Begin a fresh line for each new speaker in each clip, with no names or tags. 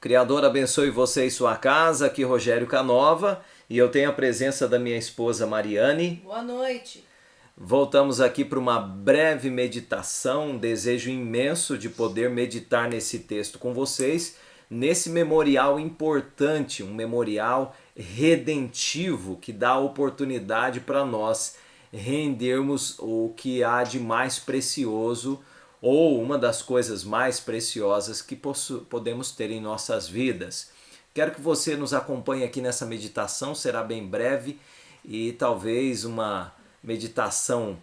Criador abençoe você e sua casa, aqui Rogério Canova e eu tenho a presença da minha esposa Mariane.
Boa noite.
Voltamos aqui para uma breve meditação, um desejo imenso de poder meditar nesse texto com vocês, nesse memorial importante, um memorial redentivo que dá a oportunidade para nós rendermos o que há de mais precioso ou uma das coisas mais preciosas que podemos ter em nossas vidas. Quero que você nos acompanhe aqui nessa meditação, será bem breve e talvez uma meditação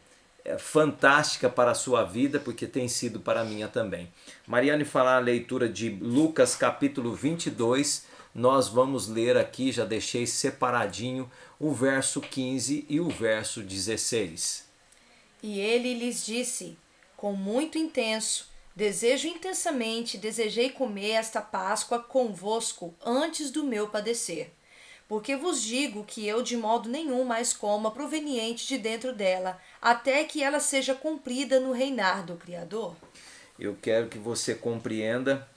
fantástica para a sua vida, porque tem sido para a minha também. Mariane fará a leitura de Lucas capítulo 22, nós vamos ler aqui, já deixei separadinho, o verso 15 e o verso 16.
E ele lhes disse, com muito intenso, desejei comer esta Páscoa convosco antes do meu padecer. Porque vos digo que eu de modo nenhum mais coma proveniente de dentro dela, até que ela seja cumprida no reinar do Criador.
Eu quero que você compreenda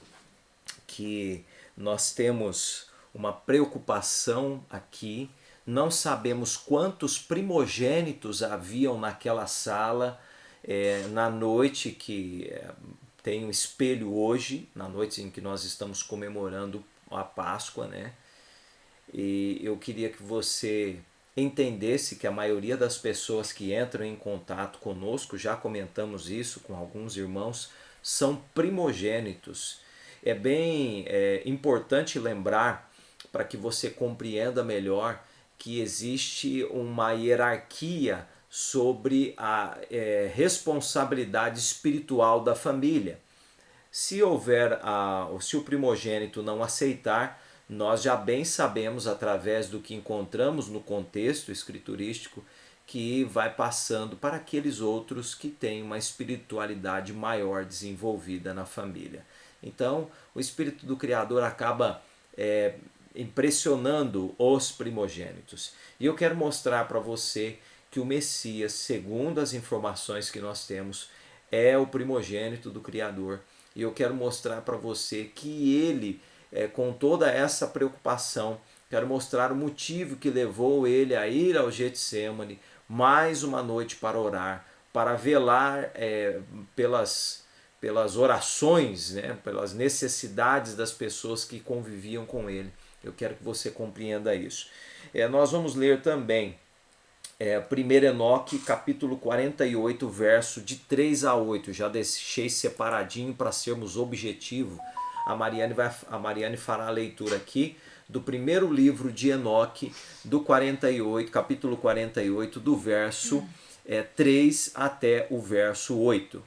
que nós temos uma preocupação aqui, não sabemos quantos primogênitos haviam naquela sala na noite que tem um espelho hoje, na noite em que nós estamos comemorando a Páscoa, né? E eu queria que você entendesse que a maioria das pessoas que entram em contato conosco, já comentamos isso com alguns irmãos, são primogênitos. É bem importante lembrar, para que você compreenda melhor, que existe uma hierarquia sobre a responsabilidade espiritual da família. Se se o primogênito não aceitar, nós já bem sabemos, através do que encontramos no contexto escriturístico, que vai passando para aqueles outros que têm uma espiritualidade maior desenvolvida na família. Então, o Espírito do Criador acaba impressionando os primogênitos. E eu quero mostrar para você que o Messias, segundo as informações que nós temos, é o primogênito do Criador. E eu quero mostrar para você que ele, com toda essa preocupação, quero mostrar o motivo que levou ele a ir ao Getsêmani mais uma noite para orar, para velar pelas orações, né, pelas necessidades das pessoas que conviviam com ele. Eu quero que você compreenda isso. Nós vamos ler também 1 Enoque, capítulo 48, verso de 3 a 8. Já deixei separadinho para sermos objetivos. A Mariane fará a leitura aqui do primeiro livro de Enoque, do 48, capítulo 48, do verso 3 até o verso 8.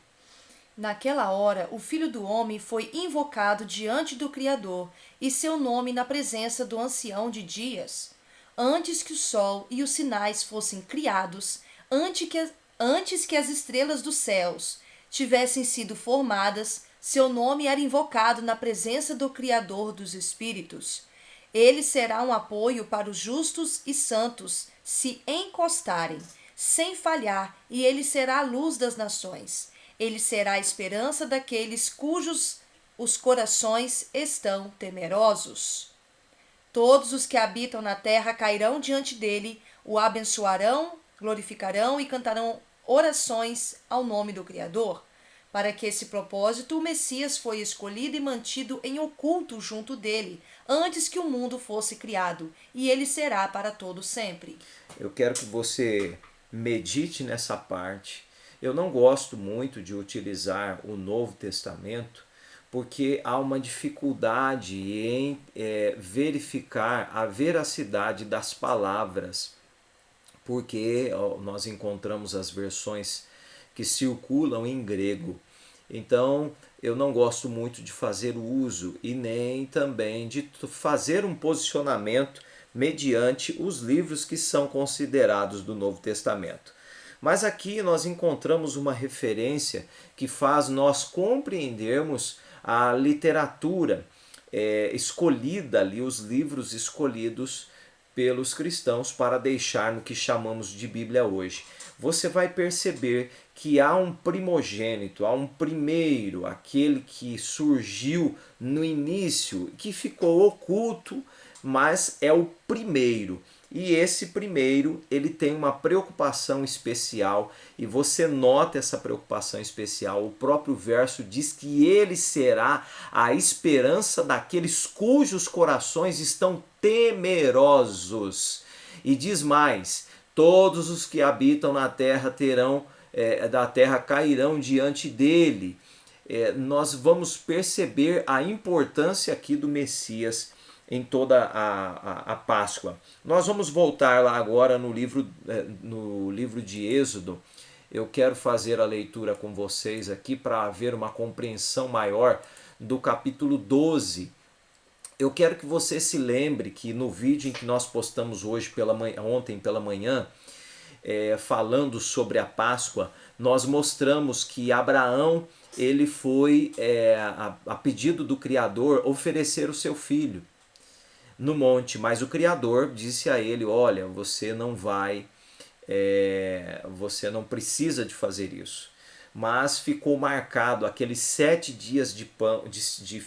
Naquela hora, o Filho do Homem foi invocado diante do Criador, e seu nome na presença do Ancião de Dias. Antes que o sol e os sinais fossem criados, antes que as estrelas dos céus tivessem sido formadas, seu nome era invocado na presença do Criador dos Espíritos. Ele será um apoio para os justos e santos se encostarem, sem falhar, e ele será a luz das nações. Ele será a esperança daqueles cujos os corações estão temerosos. Todos os que habitam na terra cairão diante dele, o abençoarão, glorificarão e cantarão orações ao nome do Criador. Para que esse propósito, o Messias foi escolhido e mantido em oculto junto dele, antes que o mundo fosse criado, e ele será para todo sempre.
Eu quero que você medite nessa parte. Eu não gosto muito de utilizar o Novo Testamento, porque há uma dificuldade em verificar a veracidade das palavras, porque nós encontramos as versões que circulam em grego. Então, eu não gosto muito de fazer uso e nem também de fazer um posicionamento mediante os livros que são considerados do Novo Testamento. Mas aqui nós encontramos uma referência que faz nós compreendermos a literatura escolhida ali, os livros escolhidos pelos cristãos para deixar no que chamamos de Bíblia hoje. Você vai perceber que há um primogênito, há um primeiro, aquele que surgiu no início, que ficou oculto, mas é o primeiro. E esse primeiro, ele tem uma preocupação especial, e você nota essa preocupação especial. O próprio verso diz que ele será a esperança daqueles cujos corações estão temerosos. E diz mais: todos os que habitam na terra da terra cairão diante dele. Nós vamos perceber a importância aqui do Messias em toda a Páscoa. Nós vamos voltar lá agora no livro de Êxodo. Eu quero fazer a leitura com vocês aqui para haver uma compreensão maior do capítulo 12. Eu quero que você se lembre que no vídeo em que nós postamos ontem pela manhã, falando sobre a Páscoa, nós mostramos que Abraão, ele foi, a pedido do Criador, oferecer o seu filho no monte, mas o Criador disse a ele: olha, você não precisa de fazer isso. Mas ficou marcado aqueles 7 dias de pão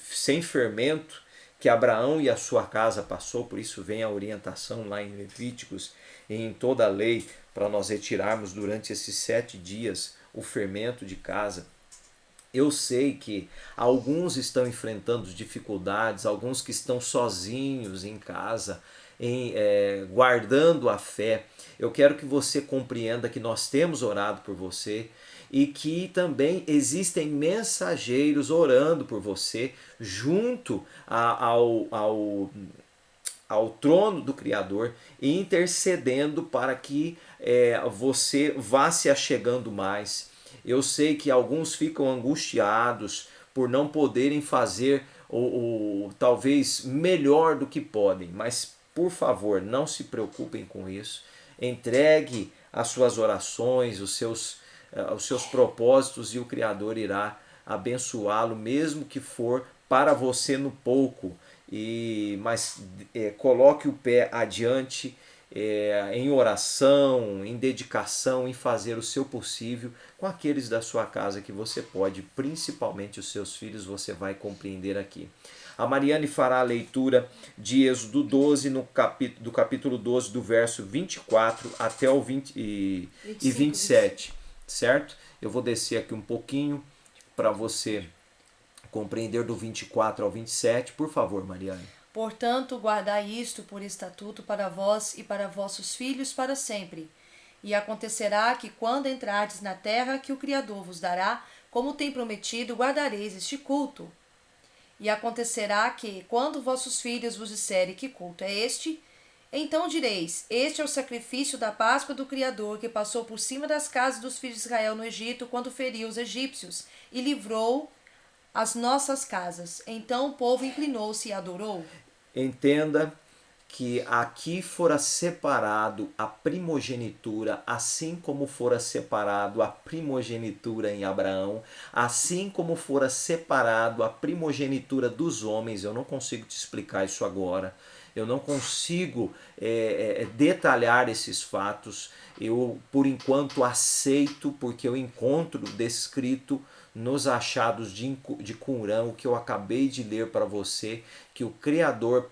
sem fermento que Abraão e a sua casa passou. Por isso vem a orientação lá em Levíticos e em toda a lei para nós retirarmos durante esses 7 dias o fermento de casa. Eu sei que alguns estão enfrentando dificuldades, alguns que estão sozinhos em casa, guardando a fé. Eu quero que você compreenda que nós temos orado por você e que também existem mensageiros orando por você junto ao trono do Criador e intercedendo para que você vá se achegando mais. Eu sei que alguns ficam angustiados por não poderem fazer talvez melhor do que podem, mas por favor, não se preocupem com isso. Entregue as suas orações, os seus propósitos, e o Criador irá abençoá-lo, mesmo que for para você no pouco. Mas coloque o pé adiante, em oração, em dedicação, em fazer o seu possível com aqueles da sua casa que você pode, principalmente os seus filhos. Você vai compreender aqui. A Mariane fará a leitura de Êxodo 12, do capítulo 12, do verso 24 até o 27, certo? Eu vou descer aqui um pouquinho para você compreender do 24 ao 27. Por favor, Mariane.
Portanto, guardai isto por estatuto para vós e para vossos filhos para sempre. E acontecerá que, quando entrardes na terra que o Criador vos dará, como tem prometido, guardareis este culto. E acontecerá que, quando vossos filhos vos disserem que culto é este, então direis: este é o sacrifício da Páscoa do Criador, que passou por cima das casas dos filhos de Israel no Egito, quando feriu os egípcios, e livrou as nossas casas. Então o povo inclinou-se e adorou.
Entenda que aqui fora separado a primogenitura, assim como fora separado a primogenitura em Abraão, assim como fora separado a primogenitura dos homens. Eu não consigo te explicar isso agora, eu não consigo detalhar esses fatos. Eu, por enquanto, aceito, porque eu encontro descrito nos achados de Qumrã, o que eu acabei de ler para você, que o Criador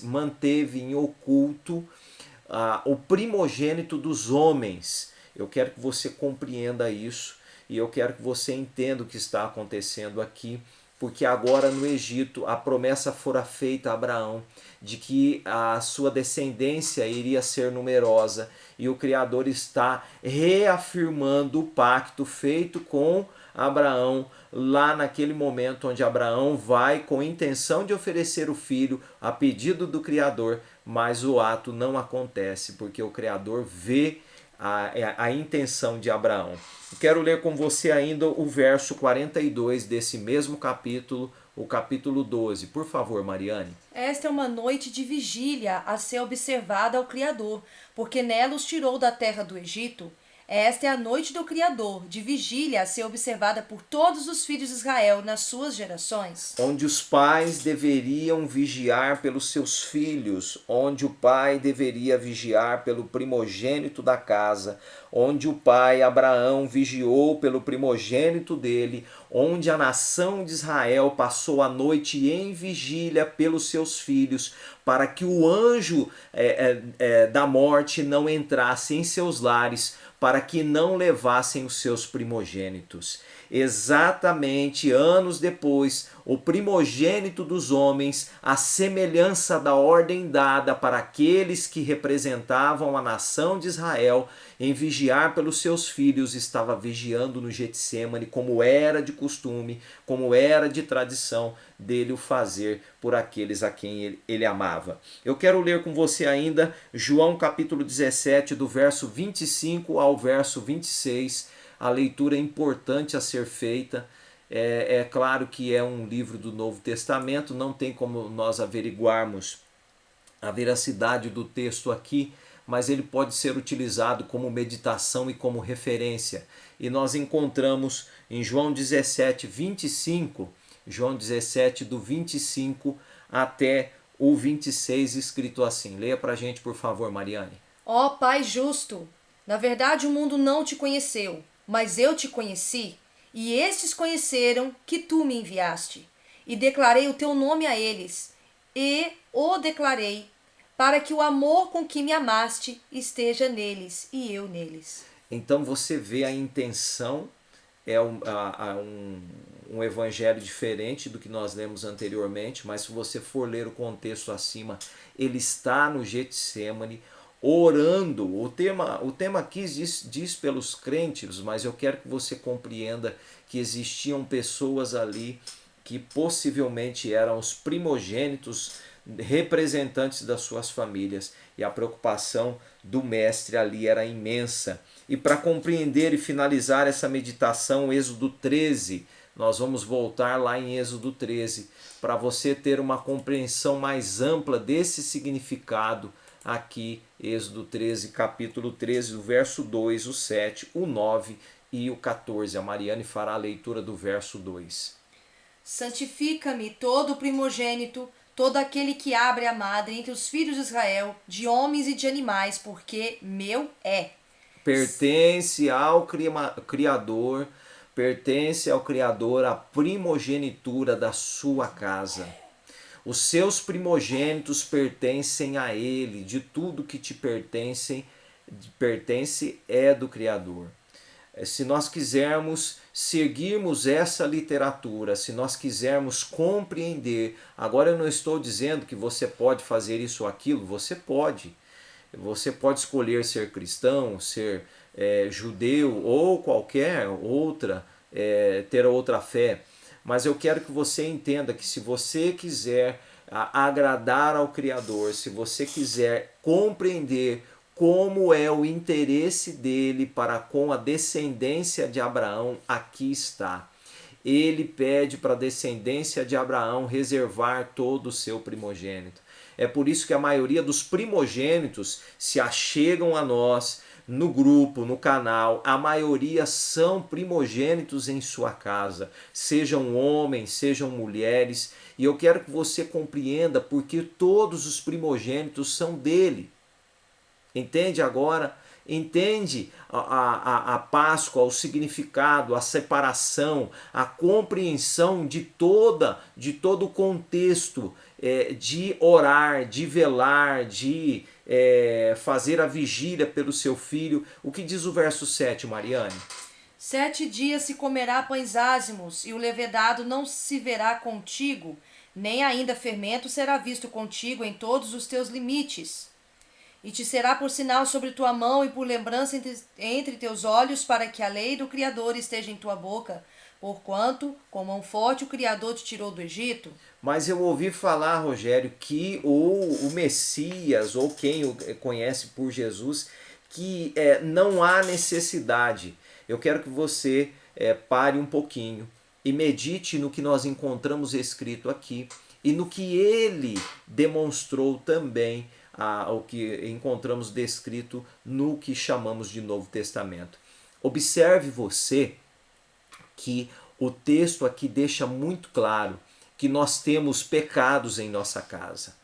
manteve em oculto o primogênito dos homens. Eu quero que você compreenda isso e eu quero que você entenda o que está acontecendo aqui, porque agora no Egito a promessa fora feita a Abraão de que a sua descendência iria ser numerosa, e o Criador está reafirmando o pacto feito com Abraão lá naquele momento onde Abraão vai com a intenção de oferecer o filho a pedido do Criador, mas o ato não acontece porque o Criador vê a intenção de Abraão. Quero ler com você ainda o verso 42 desse mesmo capítulo, o capítulo 12. Por favor, Mariane.
Esta é uma noite de vigília a ser observada ao Criador, porque nela os tirou da terra do Egito. Esta é a noite do Criador, de vigília a ser observada por todos os filhos de Israel nas suas gerações.
Onde os pais deveriam vigiar pelos seus filhos, onde o pai deveria vigiar pelo primogênito da casa, onde o pai Abraão vigiou pelo primogênito dele, onde a nação de Israel passou a noite em vigília pelos seus filhos, para que o anjo da morte não entrasse em seus lares, para que não levassem os seus primogênitos. Exatamente anos depois, o primogênito dos homens, a semelhança da ordem dada para aqueles que representavam a nação de Israel em vigiar pelos seus filhos, estava vigiando no Getsêmani, como era de costume, como era de tradição dele o fazer por aqueles a quem ele amava. Eu quero ler com você ainda João capítulo 17, do verso 25 ao verso 26, a leitura importante a ser feita. É claro que é um livro do Novo Testamento, não tem como nós averiguarmos a veracidade do texto aqui, mas ele pode ser utilizado como meditação e como referência. E nós encontramos em João 17, 25, João 17, do 25 até o 26, escrito assim. Leia pra gente, por favor, Mariane.
Ó Pai justo, na verdade o mundo não te conheceu, mas eu te conheci, e estes conheceram que tu me enviaste. E declarei o teu nome a eles, e o declarei, para que o amor com que me amaste esteja neles e eu neles.
Então você vê a intenção, um evangelho diferente do que nós lemos anteriormente, mas se você for ler o contexto acima, ele está no Getsêmani, orando. O tema aqui diz pelos crentes, mas eu quero que você compreenda que existiam pessoas ali que possivelmente eram os primogênitos, representantes das suas famílias, e a preocupação do mestre ali era imensa. E para compreender e finalizar essa meditação, Êxodo 13, nós vamos voltar lá em Êxodo 13, para você ter uma compreensão mais ampla desse significado aqui, Êxodo 13, capítulo 13, o verso 2, o 7, o 9 e o 14. A Mariane fará a leitura do verso 2.
Santifica-me todo o primogênito, todo aquele que abre a madre entre os filhos de Israel, de homens e de animais, porque meu é.
Pertence ao Criador, pertence ao Criador a primogenitura da sua casa. Os seus primogênitos pertencem a Ele, de tudo que te pertence é do Criador. Se nós quisermos seguirmos essa literatura, se nós quisermos compreender, agora eu não estou dizendo que você pode fazer isso ou aquilo, você pode. Você pode escolher ser cristão, ser judeu ou qualquer outra, ter outra fé. Mas eu quero que você entenda que se você quiser agradar ao Criador, se você quiser compreender como é o interesse dele para com a descendência de Abraão, aqui está. Ele pede para a descendência de Abraão reservar todo o seu primogênito. É por isso que a maioria dos primogênitos se achegam a nós no grupo, no canal. A maioria são primogênitos em sua casa, sejam homens, sejam mulheres. E eu quero que você compreenda porque todos os primogênitos são dele. Entende agora? Entende a Páscoa, o significado, a separação, a compreensão de todo o contexto de orar, de velar, de fazer a vigília pelo seu filho. O que diz o verso 7, Mariane?
7 dias se comerá pães ázimos, e o levedado não se verá contigo, nem ainda fermento será visto contigo em todos os teus limites. E te será por sinal sobre tua mão e por lembrança entre teus olhos, para que a lei do Criador esteja em tua boca, porquanto, com mão forte, o Criador te tirou do Egito.
Mas eu ouvi falar, Rogério, que o Messias, ou quem o conhece por Jesus, que não há necessidade. Eu quero que você pare um pouquinho e medite no que nós encontramos escrito aqui e no que ele demonstrou também ao que encontramos descrito no que chamamos de Novo Testamento. Observe você que o texto aqui deixa muito claro que nós temos pecados em nossa casa.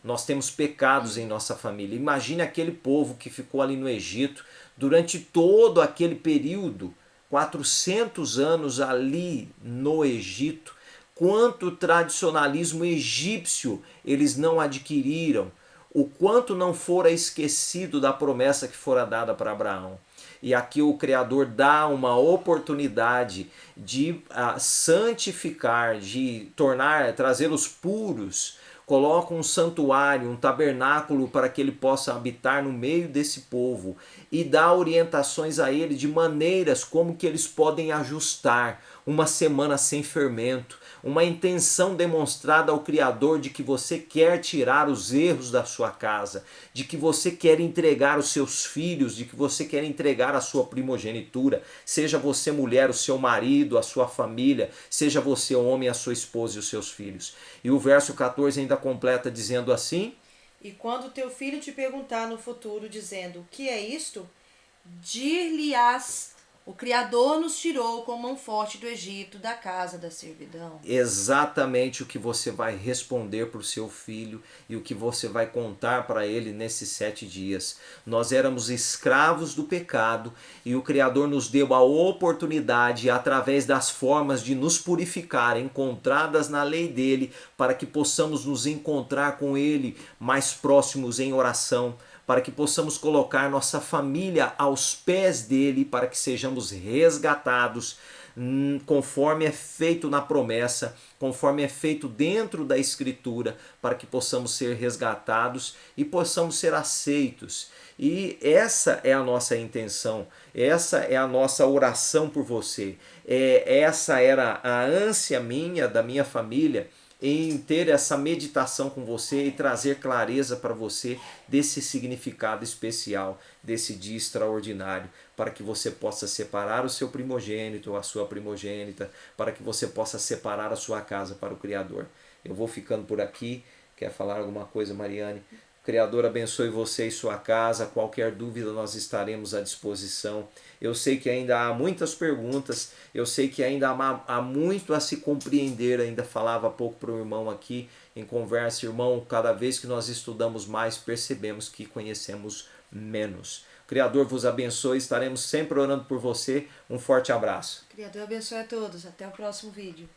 Nós temos pecados em nossa família. Imagine aquele povo que ficou ali no Egito durante todo aquele período, 400 anos ali no Egito. Quanto tradicionalismo egípcio eles não adquiriram, o quanto não fora esquecido da promessa que fora dada para Abraão. E aqui o Criador dá uma oportunidade de santificar, de trazê-los puros, coloca um santuário, um tabernáculo para que ele possa habitar no meio desse povo e dá orientações a ele de maneiras como que eles podem ajustar uma semana sem fermento, uma intenção demonstrada ao Criador de que você quer tirar os erros da sua casa, de que você quer entregar os seus filhos, de que você quer entregar a sua primogenitura, seja você mulher, o seu marido, a sua família, seja você homem, a sua esposa e os seus filhos. E o verso 14 ainda completa dizendo assim:
E quando teu filho te perguntar no futuro, dizendo, o que é isto? Dir-lhe-ás, o Criador nos tirou com mão forte do Egito, da casa da servidão.
Exatamente o que você vai responder para o seu filho e o que você vai contar para ele nesses 7 dias. Nós éramos escravos do pecado e o Criador nos deu a oportunidade, através das formas de nos purificar, encontradas na lei dele, para que possamos nos encontrar com ele mais próximos em oração, para que possamos colocar nossa família aos pés dele, para que sejamos resgatados, conforme é feito na promessa, conforme é feito dentro da Escritura, para que possamos ser resgatados e possamos ser aceitos. E essa é a nossa intenção, essa é a nossa oração por você. Essa era a ânsia minha, da minha família, em ter essa meditação com você e trazer clareza para você desse significado especial, desse dia extraordinário, para que você possa separar o seu primogênito ou a sua primogênita, para que você possa separar a sua casa para o Criador. Eu vou ficando por aqui. Quer falar alguma coisa, Mariane? O Criador abençoe você e sua casa. Qualquer dúvida nós estaremos à disposição. Eu sei que ainda há muitas perguntas, eu sei que ainda há muito a se compreender. Ainda falava há pouco para o irmão aqui em conversa, irmão, cada vez que nós estudamos mais, percebemos que conhecemos menos. O Criador vos abençoe, estaremos sempre orando por você. Um forte abraço.
O Criador abençoe a todos. Até o próximo vídeo.